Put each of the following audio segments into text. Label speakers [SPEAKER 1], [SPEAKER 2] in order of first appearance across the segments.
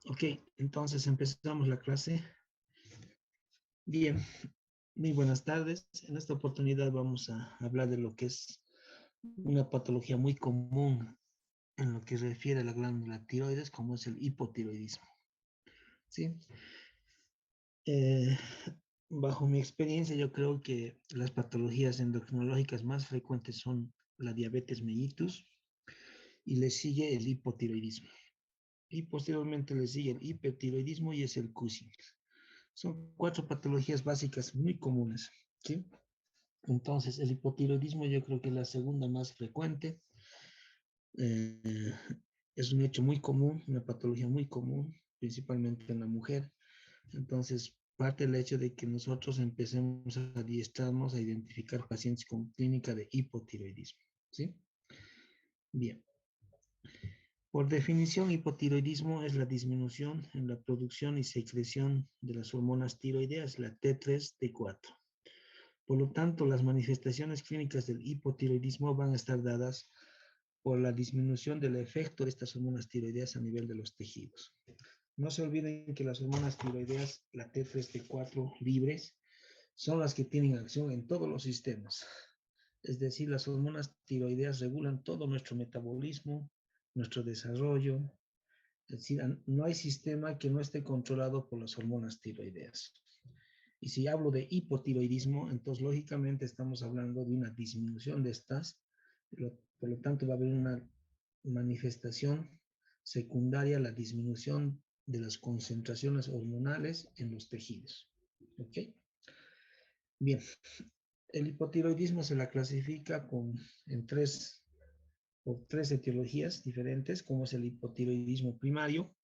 [SPEAKER 1] Ok, entonces empezamos la clase. Bien, muy buenas tardes. En esta oportunidad vamos a hablar de lo que es una patología muy común en lo que refiere a la glándula tiroides, como es el hipotiroidismo. ¿Sí? Eh, Bajo mi experiencia, yo creo que las patologías endocrinológicas más frecuentes son la diabetes mellitus y le sigue el hipotiroidismo. Y posteriormente le sigue el hipertiroidismo y es el Cushing. Son 4 patologías básicas muy comunes, ¿sí? Entonces, el hipotiroidismo yo creo que es la segunda más frecuente. Eh, es un hecho muy común, una patología muy común, principalmente en la mujer. Entonces, parte del hecho de que nosotros empecemos a adiestrarnos a identificar pacientes con clínica de hipotiroidismo, ¿sí? Bien. Por definición, hipotiroidismo es la disminución en la producción y secreción de las hormonas tiroideas, la T3, T4. Por lo tanto, las manifestaciones clínicas del hipotiroidismo van a estar dadas por la disminución del efecto de estas hormonas tiroideas a nivel de los tejidos. No se olviden que las hormonas tiroideas, la T3, T4 libres, son las que tienen acción en todos los sistemas. Es decir, las hormonas tiroideas regulan todo nuestro metabolismo, nuestro desarrollo. Es decir, no hay sistema que no esté controlado por las hormonas tiroideas. Y si hablo de hipotiroidismo, entonces lógicamente estamos hablando de una disminución de estas, por lo tanto va a haber una manifestación secundaria, la disminución de las concentraciones hormonales en los tejidos. ¿Ok? Bien, el hipotiroidismo se la clasifica por tres etiologías diferentes, como es el hipotiroidismo primario,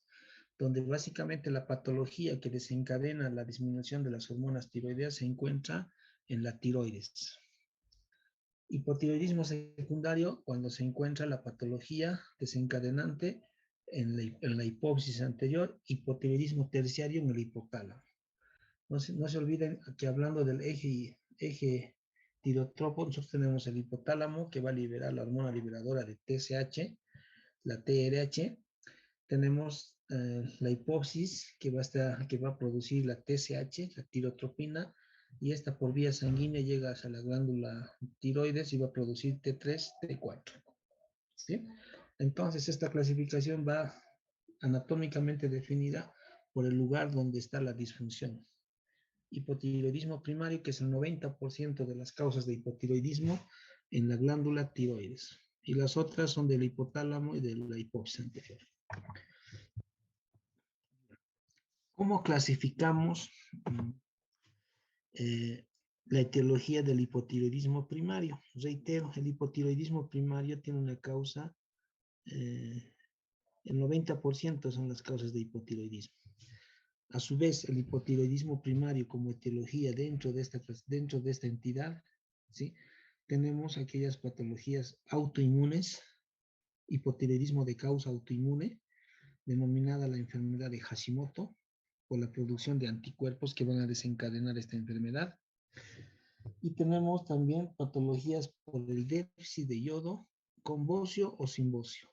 [SPEAKER 1] donde básicamente la patología que desencadena la disminución de las hormonas tiroideas se encuentra en la tiroides. Hipotiroidismo secundario, cuando se encuentra la patología desencadenante en la hipófisis anterior, hipotiroidismo terciario en el hipotálamo. No se olviden que hablando del eje tirotropo, nosotros tenemos el hipotálamo que va a liberar la hormona liberadora de TSH, la TRH. Tenemos la hipófisis que va a producir la TSH, la tirotropina, y esta por vía sanguínea llega hacia la glándula tiroides y va a producir T3, T4. ¿Sí? Entonces, esta clasificación va anatómicamente definida por el lugar donde está la disfunción. Hipotiroidismo primario, que es el 90% de las causas de hipotiroidismo en la glándula tiroides. Y las otras son del hipotálamo y de la hipófisis anterior. ¿Cómo clasificamos la etiología del hipotiroidismo primario? Reitero, el hipotiroidismo primario tiene una causa, el 90% son las causas de hipotiroidismo. A su vez, el hipotiroidismo primario como etiología dentro de esta entidad, ¿sí? Tenemos aquellas patologías autoinmunes, hipotiroidismo de causa autoinmune, denominada la enfermedad de Hashimoto, por la producción de anticuerpos que van a desencadenar esta enfermedad. Y tenemos también patologías por el déficit de yodo, con bocio o sin bocio,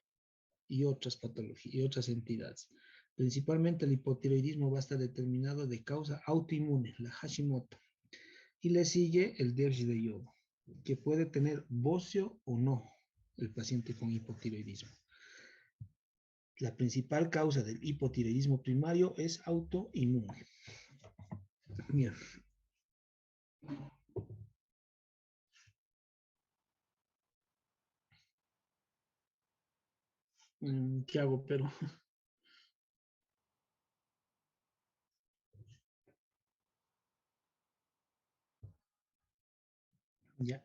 [SPEAKER 1] y otras patologías y otras entidades. Principalmente el hipotiroidismo va a estar determinado de causa autoinmune, la Hashimoto, y le sigue el déficit de yodo, que puede tener bocio o no el paciente con hipotiroidismo. La principal causa del hipotiroidismo primario es autoinmune. Bien. ¿Qué hago? Pero ya.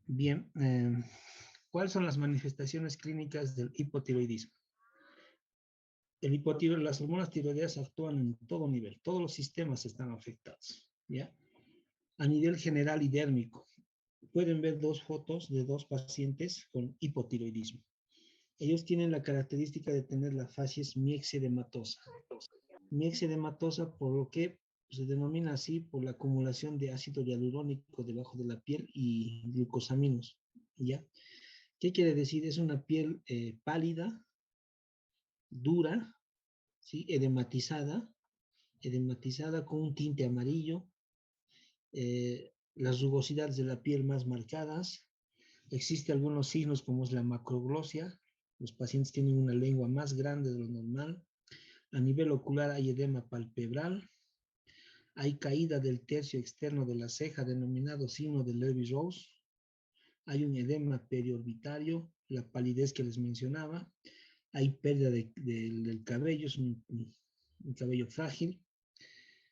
[SPEAKER 1] Bien. ¿Cuáles son las manifestaciones clínicas del hipotiroidismo? las hormonas tiroideas actúan en todo nivel, todos los sistemas están afectados, ¿ya? A nivel general y dérmico, pueden ver dos fotos de dos pacientes con hipotiroidismo. Ellos tienen la característica de tener la facies miexedematosa. Miexedematosa, por lo que se denomina así por la acumulación de ácido hialurónico debajo de la piel y glucosaminos, ¿ya? ¿Qué quiere decir? Es una piel pálida, dura, ¿sí? Edematizada con un tinte amarillo, las rugosidades de la piel más marcadas. Existen algunos signos como es la macroglosia. Los pacientes tienen una lengua más grande de lo normal. A nivel ocular hay edema palpebral. Hay caída del tercio externo de la ceja, denominado signo de Levy-Rose. Hay un edema periorbitario, la palidez que les mencionaba. Hay pérdida del cabello, es un cabello frágil.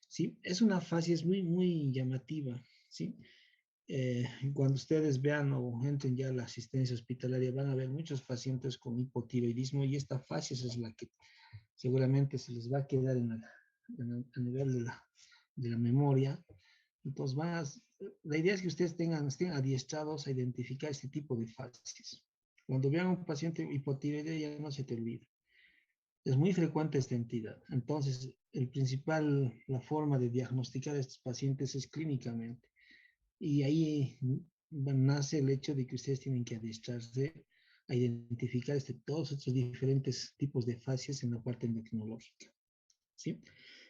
[SPEAKER 1] ¿Sí? Es una fase muy, muy llamativa. ¿Sí? Cuando ustedes vean o entren ya a la asistencia hospitalaria, van a ver muchos pacientes con hipotiroidismo y esta fase es la que seguramente se les va a quedar a nivel de la memoria. Entonces, la idea es que ustedes estén adiestrados a identificar este tipo de fases. Cuando vean a un paciente hipotiroideo ya no se te olvida. Es muy frecuente esta entidad. Entonces, la forma de diagnosticar a estos pacientes es clínicamente. Y ahí nace el hecho de que ustedes tienen que adiestrarse a identificar todos estos diferentes tipos de fases en la parte endocrinológica. ¿Sí?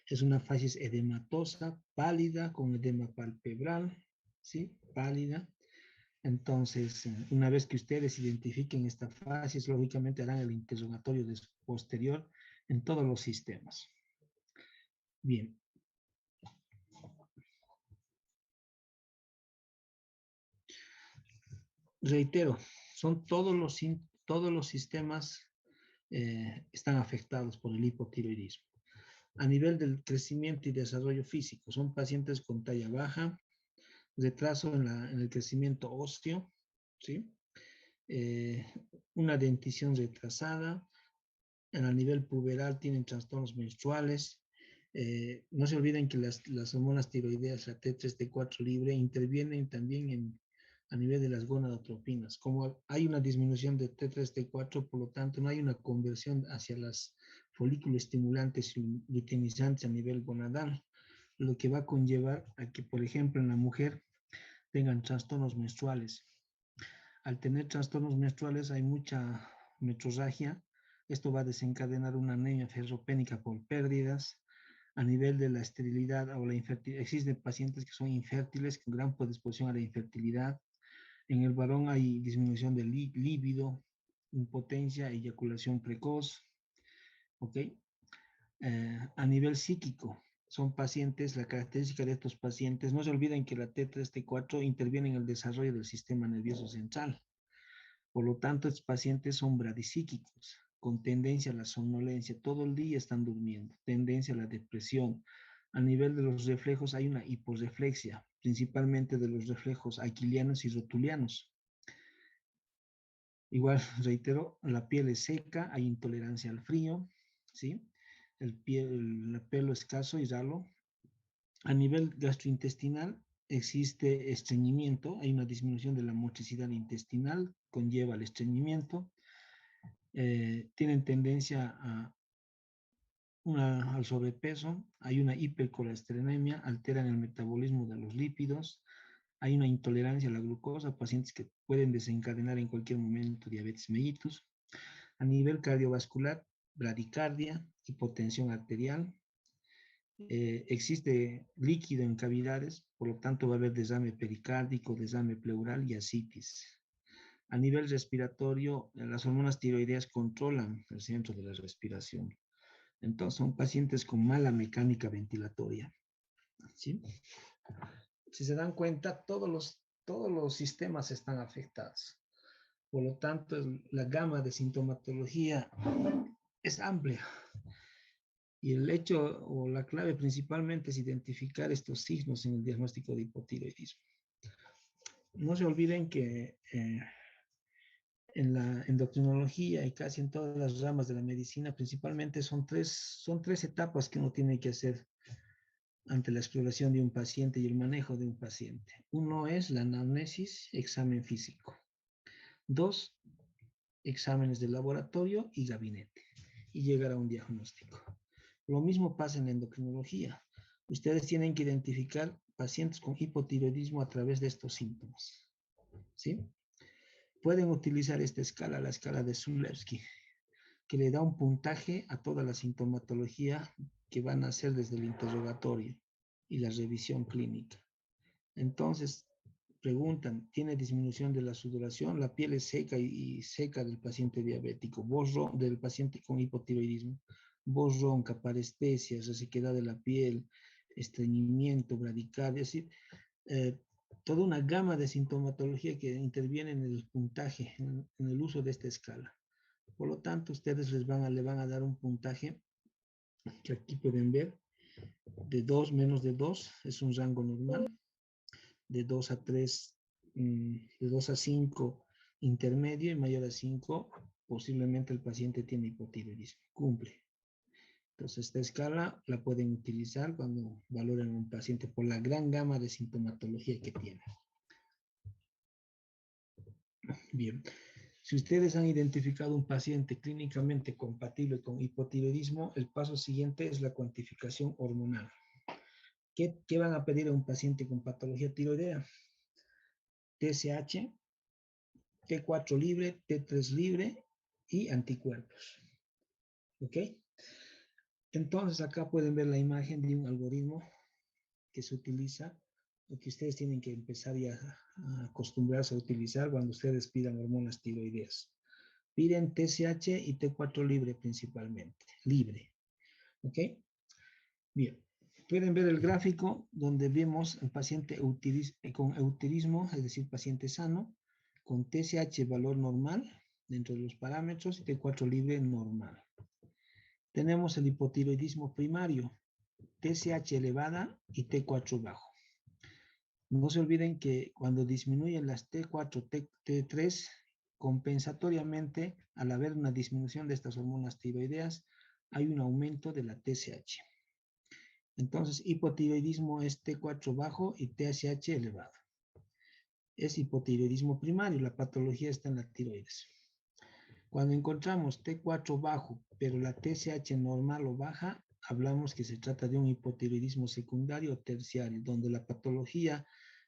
[SPEAKER 1] Es una fases edematosa, pálida, con edema palpebral, ¿sí? Pálida. Entonces, una vez que ustedes identifiquen esta fase, lógicamente harán el interrogatorio posterior en todos los sistemas. Bien. Reitero, son todos los sistemas están afectados por el hipotiroidismo. A nivel del crecimiento y desarrollo físico, son pacientes con talla baja, retraso en el crecimiento óseo, ¿sí? Eh, una dentición retrasada. A nivel puberal tienen trastornos menstruales. No se olviden que las hormonas tiroideas, la T3, T4 libre, intervienen también a nivel de las gonadotropinas. Como hay una disminución de T3, T4, por lo tanto, no hay una conversión hacia las folículos estimulantes y luteinizantes a nivel gonadal, lo que va a conllevar a que, por ejemplo, en la mujer tengan trastornos menstruales. Al tener trastornos menstruales hay mucha metrorragia. Esto va a desencadenar una anemia ferropénica por pérdidas. A nivel de la esterilidad o la infertilidad, existen pacientes que son infértiles con gran predisposición a la infertilidad. En el varón hay disminución del líbido, impotencia, eyaculación precoz. ¿Ok? A nivel psíquico, son pacientes, la característica de estos pacientes, no se olviden que la T3, T4 interviene en el desarrollo del sistema nervioso central. Por lo tanto, estos pacientes son bradisíquicos, con tendencia a la somnolencia. Todo el día están durmiendo, tendencia a la depresión. A nivel de los reflejos hay una hiporreflexia, principalmente de los reflejos aquilianos y rotulianos. Igual, reitero, la piel es seca, hay intolerancia al frío, ¿sí? El pelo escaso y ralo. A nivel gastrointestinal existe estreñimiento, hay una disminución de la motricidad intestinal, conlleva el estreñimiento. Tienen tendencia al sobrepeso, hay una hipercolesterolemia, alteran el metabolismo de los lípidos, hay una intolerancia a la glucosa, pacientes que pueden desencadenar en cualquier momento diabetes mellitus. A nivel cardiovascular, bradicardia, hipotensión arterial. Existe líquido en cavidades, por lo tanto va a haber derrame pericárdico, derrame pleural y ascitis. A nivel respiratorio, las hormonas tiroideas controlan el centro de la respiración. Entonces, son pacientes con mala mecánica ventilatoria. ¿Sí? Si se dan cuenta, todos los sistemas están afectados. Por lo tanto, la gama de sintomatología es amplia. Y el hecho o la clave principalmente es identificar estos signos en el diagnóstico de hipotiroidismo. No se olviden que en la endocrinología y casi en todas las ramas de la medicina, principalmente son tres etapas que uno tiene que hacer ante la exploración de un paciente y el manejo de un paciente. Uno es la anamnesis, examen físico. Dos, exámenes de laboratorio y gabinete. Y llegar a un diagnóstico. Lo mismo pasa en la endocrinología. Ustedes tienen que identificar pacientes con hipotiroidismo a través de estos síntomas. ¿Sí? Pueden utilizar esta escala, la escala de Zulewski, que le da un puntaje a toda la sintomatología que van a hacer desde el interrogatorio y la revisión clínica. Entonces, preguntan, ¿tiene disminución de la sudoración? La piel es seca y seca del paciente diabético, del paciente con hipotiroidismo, voz ronca, parestesia, resequedad de la piel, estreñimiento, bradicardia, es decir, eh, toda una gama de sintomatología que interviene en el puntaje, en el uso de esta escala. Por lo tanto, ustedes le van a dar un puntaje que aquí pueden ver, de 2, menos de 2, es un rango normal, de 2 a 3, de 2 a 5 intermedio y mayor a 5, posiblemente el paciente tiene hipotiroidismo, cumple. Entonces, esta escala la pueden utilizar cuando valoran a un paciente por la gran gama de sintomatología que tiene. Bien, si ustedes han identificado un paciente clínicamente compatible con hipotiroidismo, el paso siguiente es la cuantificación hormonal. ¿Qué van a pedir a un paciente con patología tiroidea? TSH, T4 libre, T3 libre y anticuerpos. ¿Ok? Entonces acá pueden ver la imagen de un algoritmo que se utiliza, o que ustedes tienen que empezar ya a acostumbrarse a utilizar cuando ustedes pidan hormonas tiroideas. Piden TSH y T4 libre principalmente, libre. ¿Ok? Bien. Pueden ver el gráfico donde vemos el paciente con eutirismo, es decir, paciente sano, con TSH valor normal dentro de los parámetros y T4 libre normal. Tenemos el hipotiroidismo primario, TSH elevada y T4 bajo. No se olviden que cuando disminuyen las T4, T3, compensatoriamente, al haber una disminución de estas hormonas tiroideas, hay un aumento de la TSH. Entonces, hipotiroidismo es T4 bajo y TSH elevado. Es hipotiroidismo primario, la patología está en la tiroides. Cuando encontramos T4 bajo, pero la TSH normal o baja, hablamos que se trata de un hipotiroidismo secundario o terciario, donde la patología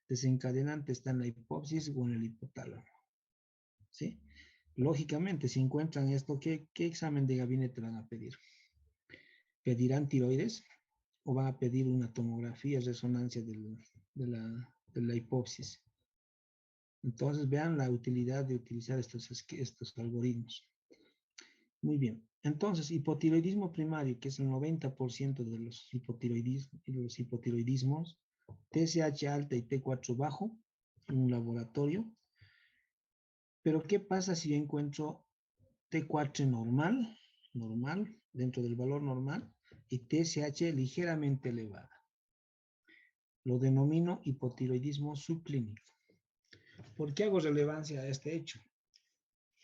[SPEAKER 1] desencadenante está en la hipófisis o en el hipotálamo. ¿Sí? Lógicamente, si encuentran esto, ¿qué examen de gabinete van a pedir? ¿Pedirán tiroides o van a pedir una tomografía, resonancia de la hipófisis? Entonces, vean la utilidad de utilizar estos algoritmos. Muy bien. Entonces, hipotiroidismo primario, que es el 90% de los hipotiroidismos, TSH alta y T4 bajo en un laboratorio. Pero, ¿qué pasa si yo encuentro T4 normal, dentro del valor normal, y TSH ligeramente elevada? Lo denomino hipotiroidismo subclínico. ¿Por qué hago relevancia a este hecho?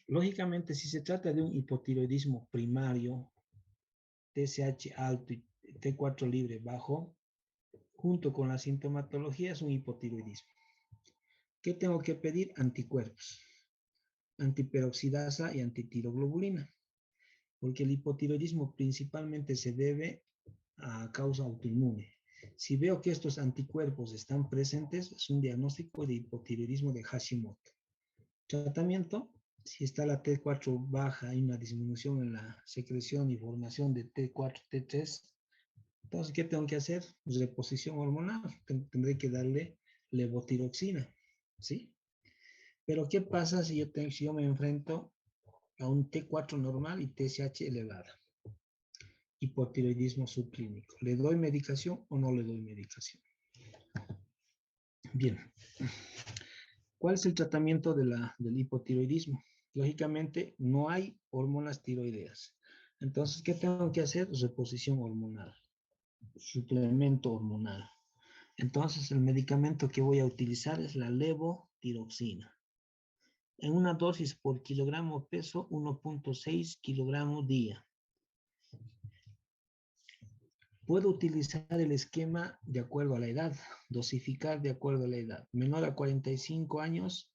[SPEAKER 1] Lógicamente, si se trata de un hipotiroidismo primario, TSH alto y T4 libre bajo, junto con la sintomatología es un hipotiroidismo. ¿Qué tengo que pedir? Anticuerpos, antiperoxidasa y antitiroglobulina, porque el hipotiroidismo principalmente se debe a causa autoinmune. Si veo que estos anticuerpos están presentes, es un diagnóstico de hipotiroidismo de Hashimoto. Tratamiento: si está la T4 baja, hay una disminución en la secreción y formación de T4, T3, entonces, ¿qué tengo que hacer? Pues reposición hormonal. Tendré que darle levotiroxina, ¿sí? Pero, ¿qué pasa si yo me enfrento a un T4 normal y TSH elevada? Hipotiroidismo subclínico. ¿Le doy medicación o no le doy medicación? Bien. ¿Cuál es el tratamiento del hipotiroidismo? Lógicamente, no hay hormonas tiroideas. Entonces, ¿qué tengo que hacer? Reposición hormonal, suplemento hormonal. Entonces, el medicamento que voy a utilizar es la levotiroxina. en una dosis por kilogramo peso 1.6 kilogramos día. Puedo utilizar el esquema de acuerdo a la edad, dosificar de acuerdo a la edad. Menor a 45 años,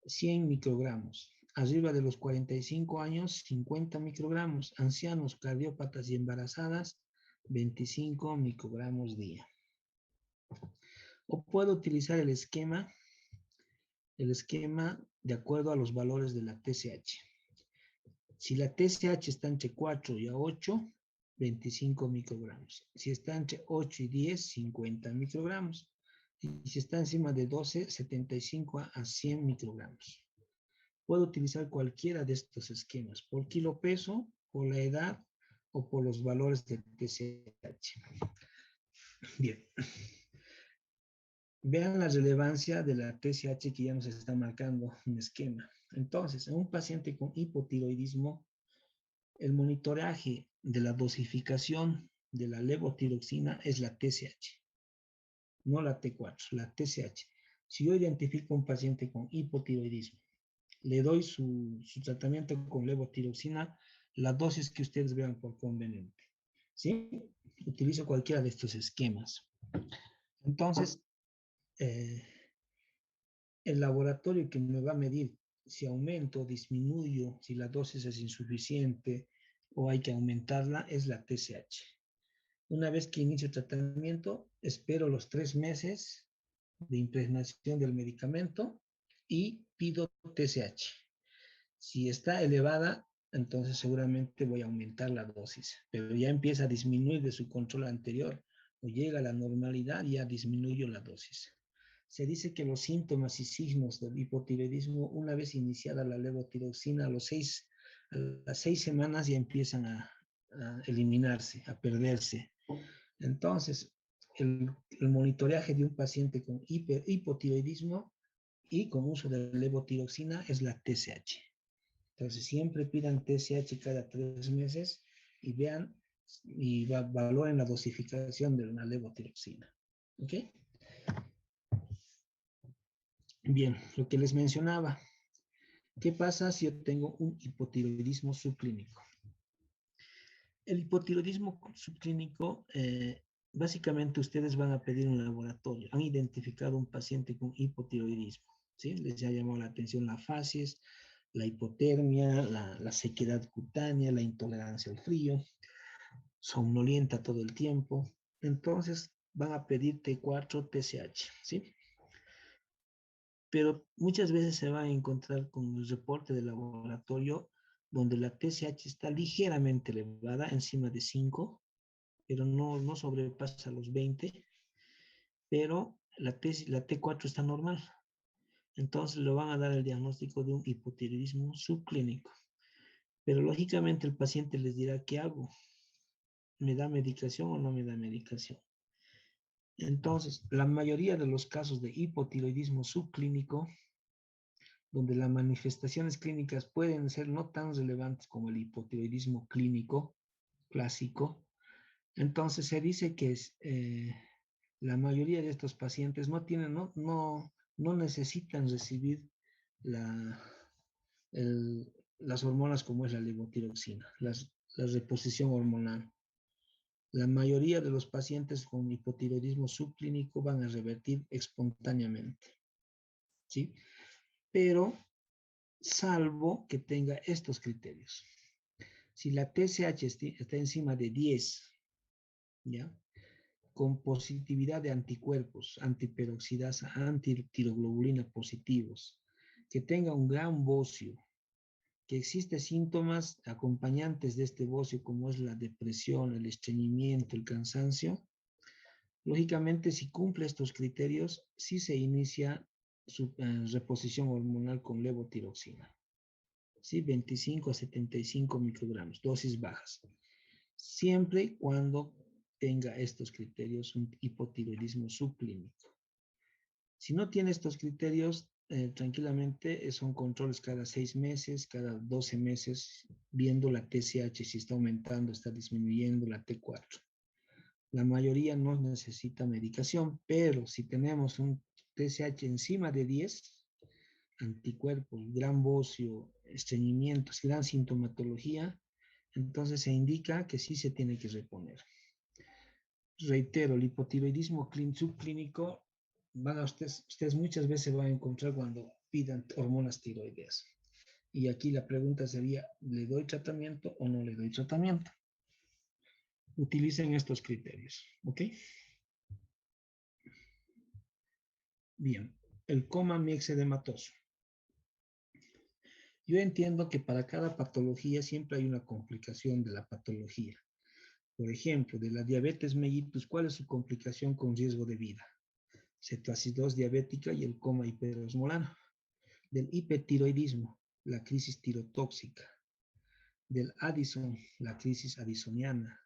[SPEAKER 1] 100 microgramos. Arriba de los 45 años, 50 microgramos. Ancianos, cardiópatas y embarazadas, 25 microgramos día. O puedo utilizar el esquema de acuerdo a los valores de la TSH. Si la TSH está entre 4 y 8, 25 microgramos. Si está entre 8 y 10, 50 microgramos. Y si está encima de 12, 75 a 100 microgramos. Puedo utilizar cualquiera de estos esquemas, por kilo peso, por la edad o por los valores de TSH. Bien. Vean la relevancia de la TSH que ya nos está marcando un esquema. Entonces, en un paciente con hipotiroidismo, el monitoreaje de la dosificación de la levotiroxina es la TSH, no la T4, la TSH. Si yo identifico un paciente con hipotiroidismo, le doy su tratamiento con levotiroxina, la dosis que ustedes vean por conveniente. ¿Sí? Utilizo cualquiera de estos esquemas. Entonces, el laboratorio que me va a medir si aumento o disminuyo, si la dosis es insuficiente o hay que aumentarla, es la TSH. Una vez que inicio el tratamiento, espero los 3 meses de impregnación del medicamento y pido TSH. Si está elevada, entonces seguramente voy a aumentar la dosis, pero ya empieza a disminuir de su control anterior o llega a la normalidad, ya disminuyo la dosis. Se dice que los síntomas y signos del hipotiroidismo, una vez iniciada la levotiroxina, a las 6 semanas ya empiezan a eliminarse, a perderse. Entonces, el monitoreaje de un paciente con hipotiroidismo y con uso de levotiroxina es la TSH. Entonces, siempre pidan TSH cada 3 meses y vean y valoren la dosificación de una levotiroxina. ¿Ok? Bien, lo que les mencionaba. ¿Qué pasa si yo tengo un hipotiroidismo subclínico? El hipotiroidismo subclínico, básicamente ustedes van a pedir un laboratorio. Han identificado un paciente con hipotiroidismo, ¿sí? Les ha llamado la atención la facies, la hipotermia, la sequedad cutánea, la intolerancia al frío, somnolienta todo el tiempo. Entonces van a pedir T4, TSH, ¿sí? Pero muchas veces se va a encontrar con el reporte del laboratorio donde la TSH está ligeramente elevada, encima de 5, pero no sobrepasa los 20, pero la T4 está normal. Entonces le van a dar el diagnóstico de un hipotiroidismo subclínico. Pero lógicamente el paciente les dirá, ¿qué hago? ¿Me da medicación o no me da medicación? Entonces, la mayoría de los casos de hipotiroidismo subclínico, donde las manifestaciones clínicas pueden ser no tan relevantes como el hipotiroidismo clínico clásico, entonces se dice que la mayoría de estos pacientes no necesitan recibir la, las hormonas como es la levotiroxina, la reposición hormonal. La mayoría de los pacientes con hipotiroidismo subclínico van a revertir espontáneamente, ¿sí? Pero salvo que tenga estos criterios. Si la TSH está encima de 10, ¿ya? Con positividad de anticuerpos, antiperoxidasa, antitiroglobulina positivos, que tenga un gran bocio, que existen síntomas acompañantes de este bocio, como es la depresión, el estreñimiento, el cansancio, lógicamente, si cumple estos criterios, sí se inicia su reposición hormonal con levotiroxina. ¿Sí? 25 a 75 microgramos, dosis bajas. Siempre y cuando tenga estos criterios, un hipotiroidismo subclínico. Si no tiene estos criterios, tranquilamente son controles cada 6 meses, cada 12 meses, viendo la TSH si está aumentando, está disminuyendo, la T4. La mayoría no necesita medicación, pero si tenemos un TSH encima de 10, anticuerpos, gran bocio, estreñimientos, gran sintomatología, entonces se indica que sí se tiene que reponer. Reitero, el hipotiroidismo subclínico, ustedes muchas veces van a encontrar cuando pidan hormonas tiroideas. Y aquí la pregunta sería, ¿le doy tratamiento o no le doy tratamiento? Utilicen estos criterios, ¿ok? Bien, el coma miexedematoso. Yo entiendo que para cada patología siempre hay una complicación de la patología. Por ejemplo, de la diabetes mellitus, ¿cuál es su complicación con riesgo de vida? Cetoacidosis diabética y el coma hiperosmolano. Del hipertiroidismo, la crisis tirotóxica. Del Addison, la crisis addisoniana.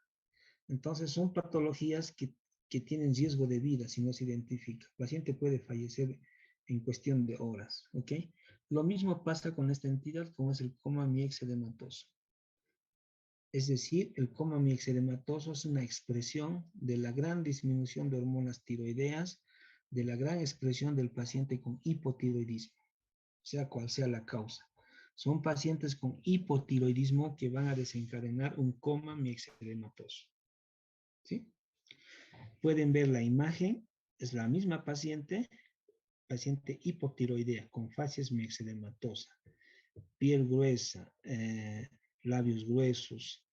[SPEAKER 1] Entonces, son patologías que tienen riesgo de vida si no se identifica. El paciente puede fallecer en cuestión de horas, ¿ok? Lo mismo pasa con esta entidad, como es el coma miexedematoso. Es decir, el coma miexedematoso es una expresión de la gran disminución de hormonas tiroideas, de la gran expresión del paciente con hipotiroidismo, sea cual sea la causa. Son pacientes con hipotiroidismo que van a desencadenar un coma miexedematoso. ¿Sí? Pueden ver la imagen, es la misma paciente hipotiroidea con facies miexedematosa, piel gruesa, labios gruesos,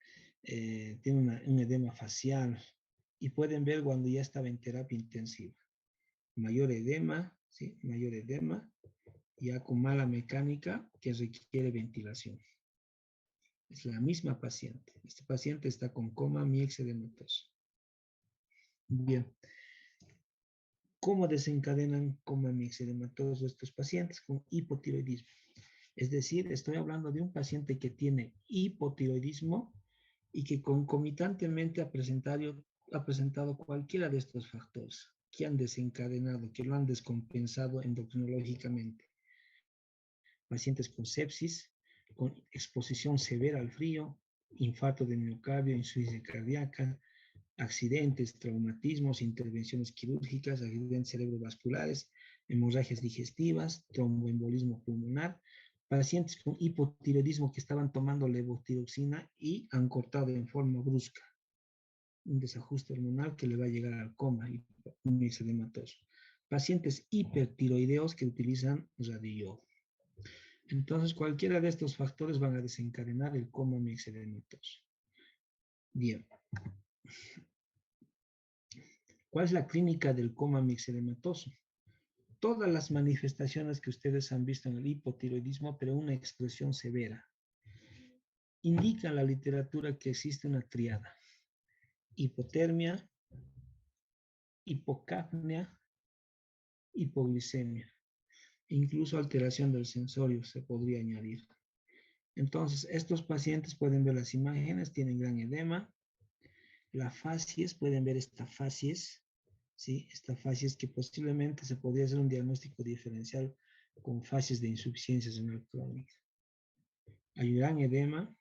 [SPEAKER 1] tiene un edema facial y pueden ver cuando ya estaba en terapia intensiva. Mayor edema, ¿sí? Mayor edema, ya con mala mecánica que requiere ventilación. Es la misma paciente. Este paciente está con coma miexedematoso. Bien. ¿Cómo desencadenan coma miexedematoso estos pacientes? Con hipotiroidismo. Es decir, estoy hablando de un paciente que tiene hipotiroidismo y que concomitantemente ha presentado cualquiera de estos factores que han desencadenado, que lo han descompensado endocrinológicamente. Pacientes con sepsis, con exposición severa al frío, infarto de miocardio, insuficiencia cardíaca, accidentes, traumatismos, intervenciones quirúrgicas, accidentes cerebrovasculares, hemorragias digestivas, tromboembolismo pulmonar, pacientes con hipotiroidismo que estaban tomando levotiroxina y han cortado en forma brusca. Un desajuste hormonal que le va a llegar al coma y un miexedematoso. Pacientes hipertiroideos que utilizan radiol. Entonces, cualquiera de estos factores van a desencadenar el coma miexedematoso. Bien. ¿Cuál es la clínica del coma miexedematoso? Todas las manifestaciones que ustedes han visto en el hipotiroidismo, pero una expresión severa. Indica en la literatura que existe una triada. Hipotermia, hipocapnia, hipoglicemia. Incluso alteración del sensorio se podría añadir. Entonces, estos pacientes pueden ver las imágenes, tienen gran edema. La facies, pueden ver esta facies, ¿sí? Esta facies que posiblemente se podría hacer un diagnóstico diferencial con facies de insuficiencia renal crónica. Hay gran edema,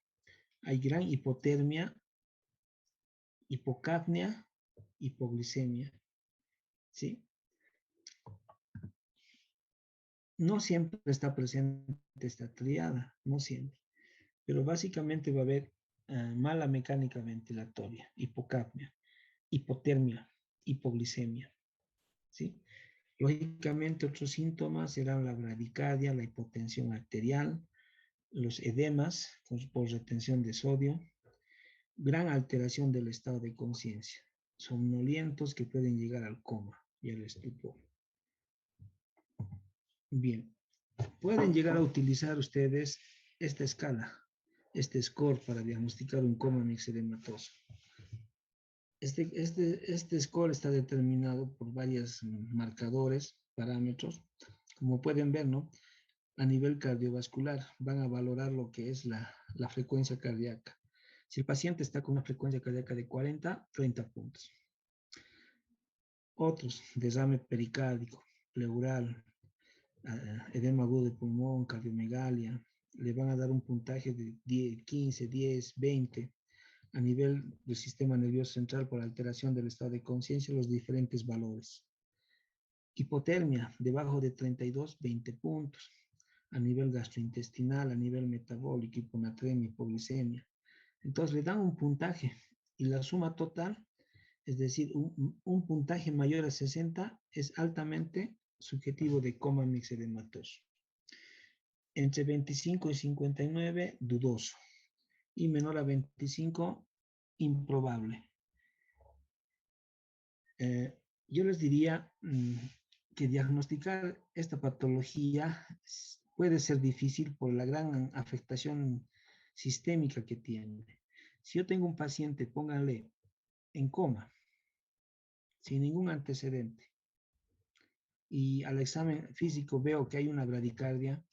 [SPEAKER 1] hay gran hipotermia, hipocapnia, hipoglicemia, ¿sí? No siempre está presente esta triada, no siempre, pero básicamente va a haber mala mecánica ventilatoria, hipocapnia, hipotermia, hipoglicemia, ¿sí? Lógicamente, otros síntomas serán la bradicardia, la hipotensión arterial, los edemas por retención de sodio, gran alteración del estado de conciencia, somnolientos que pueden llegar al coma y al estupor. Bien, pueden llegar a utilizar ustedes esta escala, este score para diagnosticar un coma miexedematoso. Este score está determinado por varios marcadores, parámetros, como pueden ver, ¿no? A nivel cardiovascular, van a valorar lo que es la frecuencia cardíaca. Si el paciente está con una frecuencia cardíaca de 40, 30 puntos. Otros, derrame pericárdico, pleural, edema agudo de pulmón, cardiomegalia, le van a dar un puntaje de 10, 15, 10, 20 a nivel del sistema nervioso central por alteración del estado de conciencia, los diferentes valores. Hipotermia, debajo de 32, 20 puntos. a nivel gastrointestinal, a nivel metabólico, hiponatremia, hipoglicemia. Entonces le dan un puntaje y la suma total, es decir, un puntaje mayor a 60 es altamente subjetivo de coma mixedematoso. Entre 25 y 59, dudoso. Y menor a 25, improbable. Yo les diría que diagnosticar esta patología puede ser difícil por la gran afectación sistémica que tiene. Si yo tengo un paciente, pónganle en coma, sin ningún antecedente, y al examen físico veo que hay una bradicardia,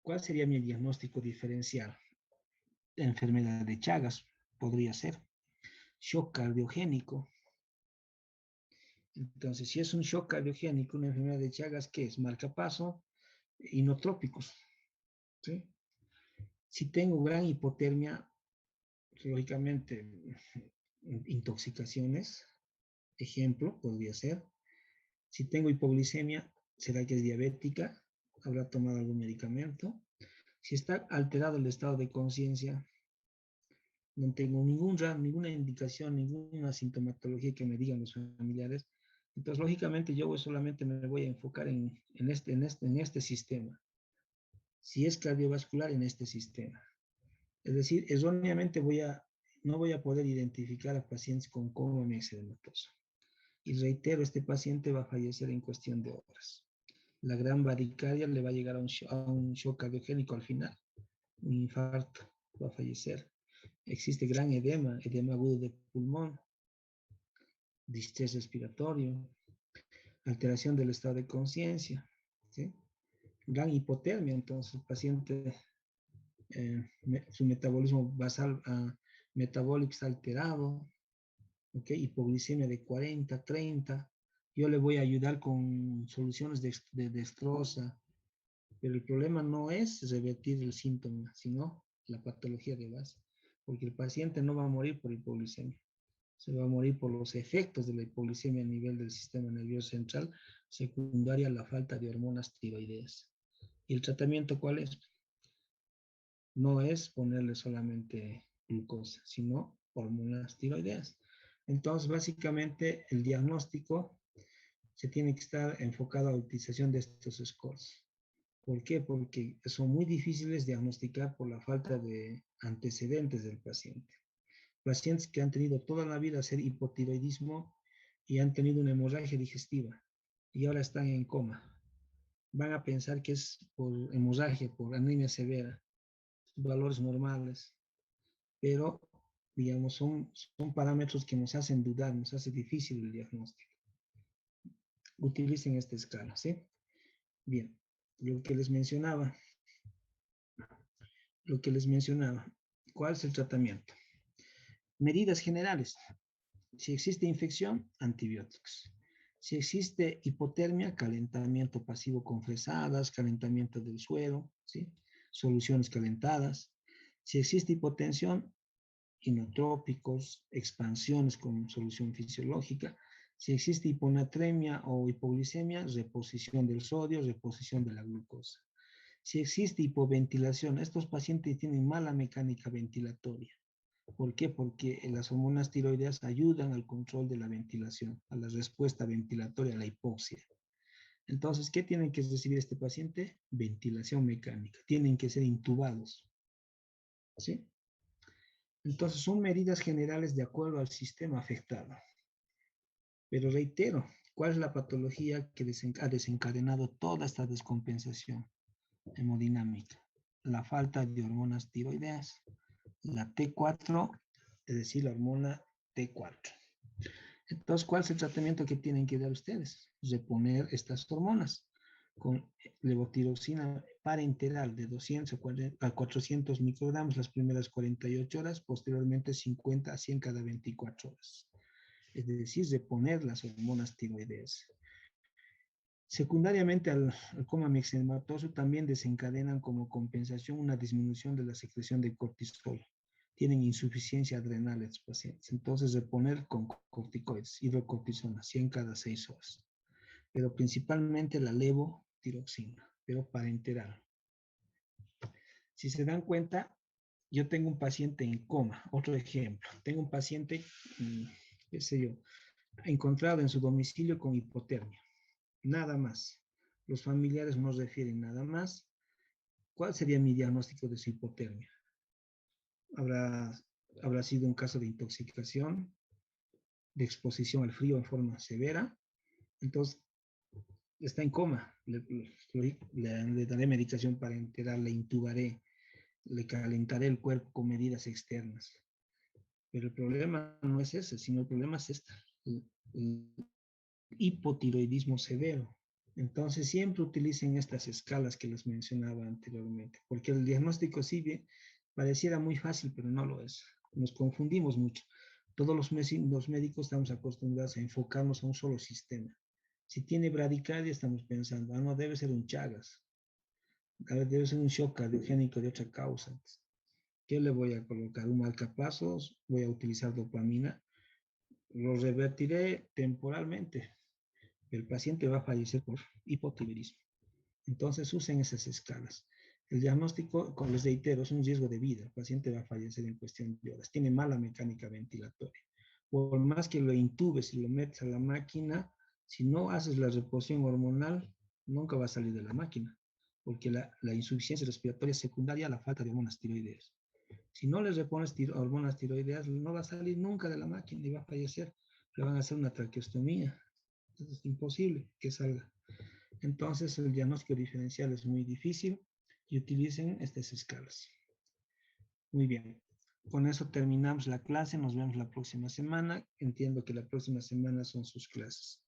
[SPEAKER 1] ¿cuál sería mi diagnóstico diferencial? Enfermedad de Chagas, podría ser. Shock cardiogénico. Entonces, si es un shock cardiogénico, una enfermedad de Chagas, ¿qué es? Marcapaso, inotrópicos. ¿Sí? Si tengo gran hipotermia, lógicamente, intoxicaciones, ejemplo, podría ser. Si tengo hipoglicemia, ¿será que es diabética? ¿Habrá tomado algún medicamento? Si está alterado el estado de conciencia, no tengo ninguna indicación, ninguna sintomatología que me digan los familiares, entonces lógicamente yo solamente me voy a enfocar en este sistema. Si es cardiovascular, en este sistema. Es decir, erróneamente no voy a poder identificar a pacientes con coma mixedematoso. Y reitero, este paciente va a fallecer en cuestión de horas. La gran bradicardia le va a llegar a un shock cardiogénico al final, un infarto, va a fallecer. Existe gran edema agudo de pulmón, distrés respiratorio, alteración del estado de conciencia, ¿sí? Gran hipotermia, entonces el paciente, su metabolismo basal metabólico está alterado, ¿okay? Hipoglicemia de 40, 30. Yo le voy a ayudar con soluciones de dextrosa, pero el problema no es revertir el síntoma, sino la patología de base, porque el paciente no va a morir por hipoglicemia, se va a morir por los efectos de la hipoglicemia a nivel del sistema nervioso central, secundaria a la falta de hormonas tiroideas. ¿Y el tratamiento cuál es? No es ponerle solamente glucosa, sino hormonas tiroideas. Entonces, básicamente, el diagnóstico se tiene que estar enfocado a la utilización de estos scores. ¿Por qué? Porque son muy difíciles de diagnosticar por la falta de antecedentes del paciente. Pacientes que han tenido toda la vida hacer hipotiroidismo y han tenido una hemorragia digestiva y ahora están en coma. Van a pensar que es por hemorragia, por anemia severa, valores normales, pero digamos son parámetros que nos hacen dudar, nos hace difícil el diagnóstico. Utilicen esta escala, ¿sí? Bien, lo que les mencionaba, ¿cuál es el tratamiento? Medidas generales. Si existe infección, antibióticos. Si existe hipotermia, calentamiento pasivo con fresadas, calentamiento del suelo, ¿sí? Soluciones calentadas. Si existe hipotensión, inotrópicos, expansiones con solución fisiológica. Si existe hiponatremia o hipoglicemia, reposición del sodio, reposición de la glucosa. Si existe hipoventilación, estos pacientes tienen mala mecánica ventilatoria. ¿Por qué? Porque las hormonas tiroideas ayudan al control de la ventilación, a la respuesta ventilatoria, a la hipoxia. Entonces, ¿qué tienen que recibir este paciente? Ventilación mecánica. Tienen que ser intubados. ¿Sí? Entonces, son medidas generales de acuerdo al sistema afectado. Pero reitero, ¿cuál es la patología que ha desencadenado toda esta descompensación hemodinámica? La falta de hormonas tiroideas. La T4, es decir, la hormona T4. Entonces, ¿cuál es el tratamiento que tienen que dar ustedes? Reponer estas hormonas con levotiroxina parenteral de 200 a 400 microgramos las primeras 48 horas, posteriormente 50 a 100 cada 24 horas. Es decir, reponer las hormonas tiroideas. Secundariamente al coma mixedematoso también desencadenan como compensación una disminución de la secreción de cortisol. Tienen insuficiencia adrenal estos pacientes. Entonces, reponer con corticoides, hidrocortisona, 100 cada 6 horas. Pero principalmente la levotiroxina. pero parenteral. Si se dan cuenta, yo tengo un paciente en coma. Otro ejemplo, tengo un paciente, qué sé yo, encontrado en su domicilio con hipotermia. Nada más. Los familiares no refieren nada más. ¿Cuál sería mi diagnóstico de su hipotermia? Habrá, habrá sido un caso de intoxicación, de exposición al frío en forma severa. Entonces, está en coma. Le daré medicación para enterar, le intubaré, le calentaré el cuerpo con medidas externas. Pero el problema no es ese, sino el problema es este, el hipotiroidismo severo. Entonces, siempre utilicen estas escalas que les mencionaba anteriormente, porque el diagnóstico sí bien, pareciera muy fácil, pero no lo es. Nos confundimos mucho. Todos los médicos estamos acostumbrados a enfocarnos a un solo sistema. Si tiene bradicardia, estamos pensando, no, debe ser un Chagas, debe ser un shock cardiogénico de otra causa. ¿Qué le voy a colocar? Un marcapasos, voy a utilizar dopamina, lo revertiré temporalmente. El paciente va a fallecer por hipotiroidismo. Entonces usen esas escalas. El diagnóstico, como les reitero, es un riesgo de vida. El paciente va a fallecer en cuestión de horas. Tiene mala mecánica ventilatoria. Por más que lo intubes y lo metes a la máquina, si no haces la reposición hormonal, nunca va a salir de la máquina, porque la insuficiencia respiratoria es secundaria a la falta de hormonas tiroideas. Si no le repones hormonas tiroideas, no va a salir nunca de la máquina y va a fallecer. Le van a hacer una traqueostomía. Entonces, es imposible que salga. Entonces, el diagnóstico diferencial es muy difícil y utilicen estas escalas. Muy bien. Con eso terminamos la clase. Nos vemos la próxima semana. Entiendo que la próxima semana son sus clases.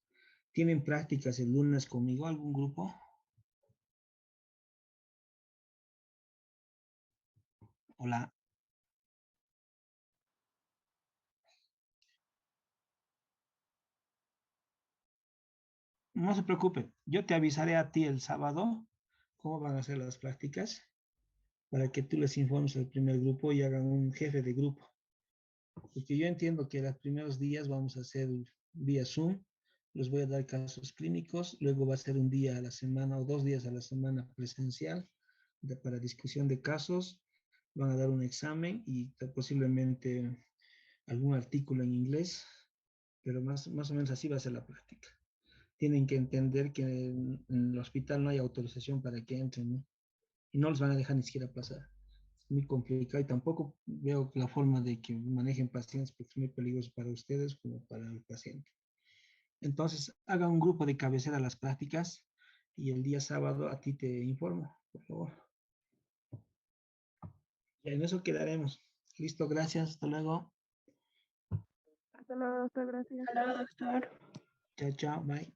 [SPEAKER 1] ¿Tienen prácticas el lunes conmigo algún grupo? Hola. No se preocupe. Yo te avisaré a ti el sábado cómo van a ser las prácticas para que tú les informes al primer grupo y hagan un jefe de grupo. Porque yo entiendo que los primeros días vamos a hacer vía Zoom, les voy a dar casos clínicos, luego va a ser un día a la semana o 2 días a la semana presencial para discusión de casos, van a dar un examen y posiblemente algún artículo en inglés, pero más o menos así va a ser la práctica. Tienen que entender que en el hospital no hay autorización para que entren, ¿no? Y no los van a dejar ni siquiera pasar. Es muy complicado y tampoco veo la forma de que manejen pacientes porque es muy peligroso para ustedes como para el paciente. Entonces, hagan un grupo de cabecera a las prácticas y el día sábado a ti te informo, por favor. Y en eso quedaremos. Listo, gracias. Hasta luego.
[SPEAKER 2] Hasta luego, doctor. Gracias. Hasta luego, doctor.
[SPEAKER 1] Chao, chao. Bye.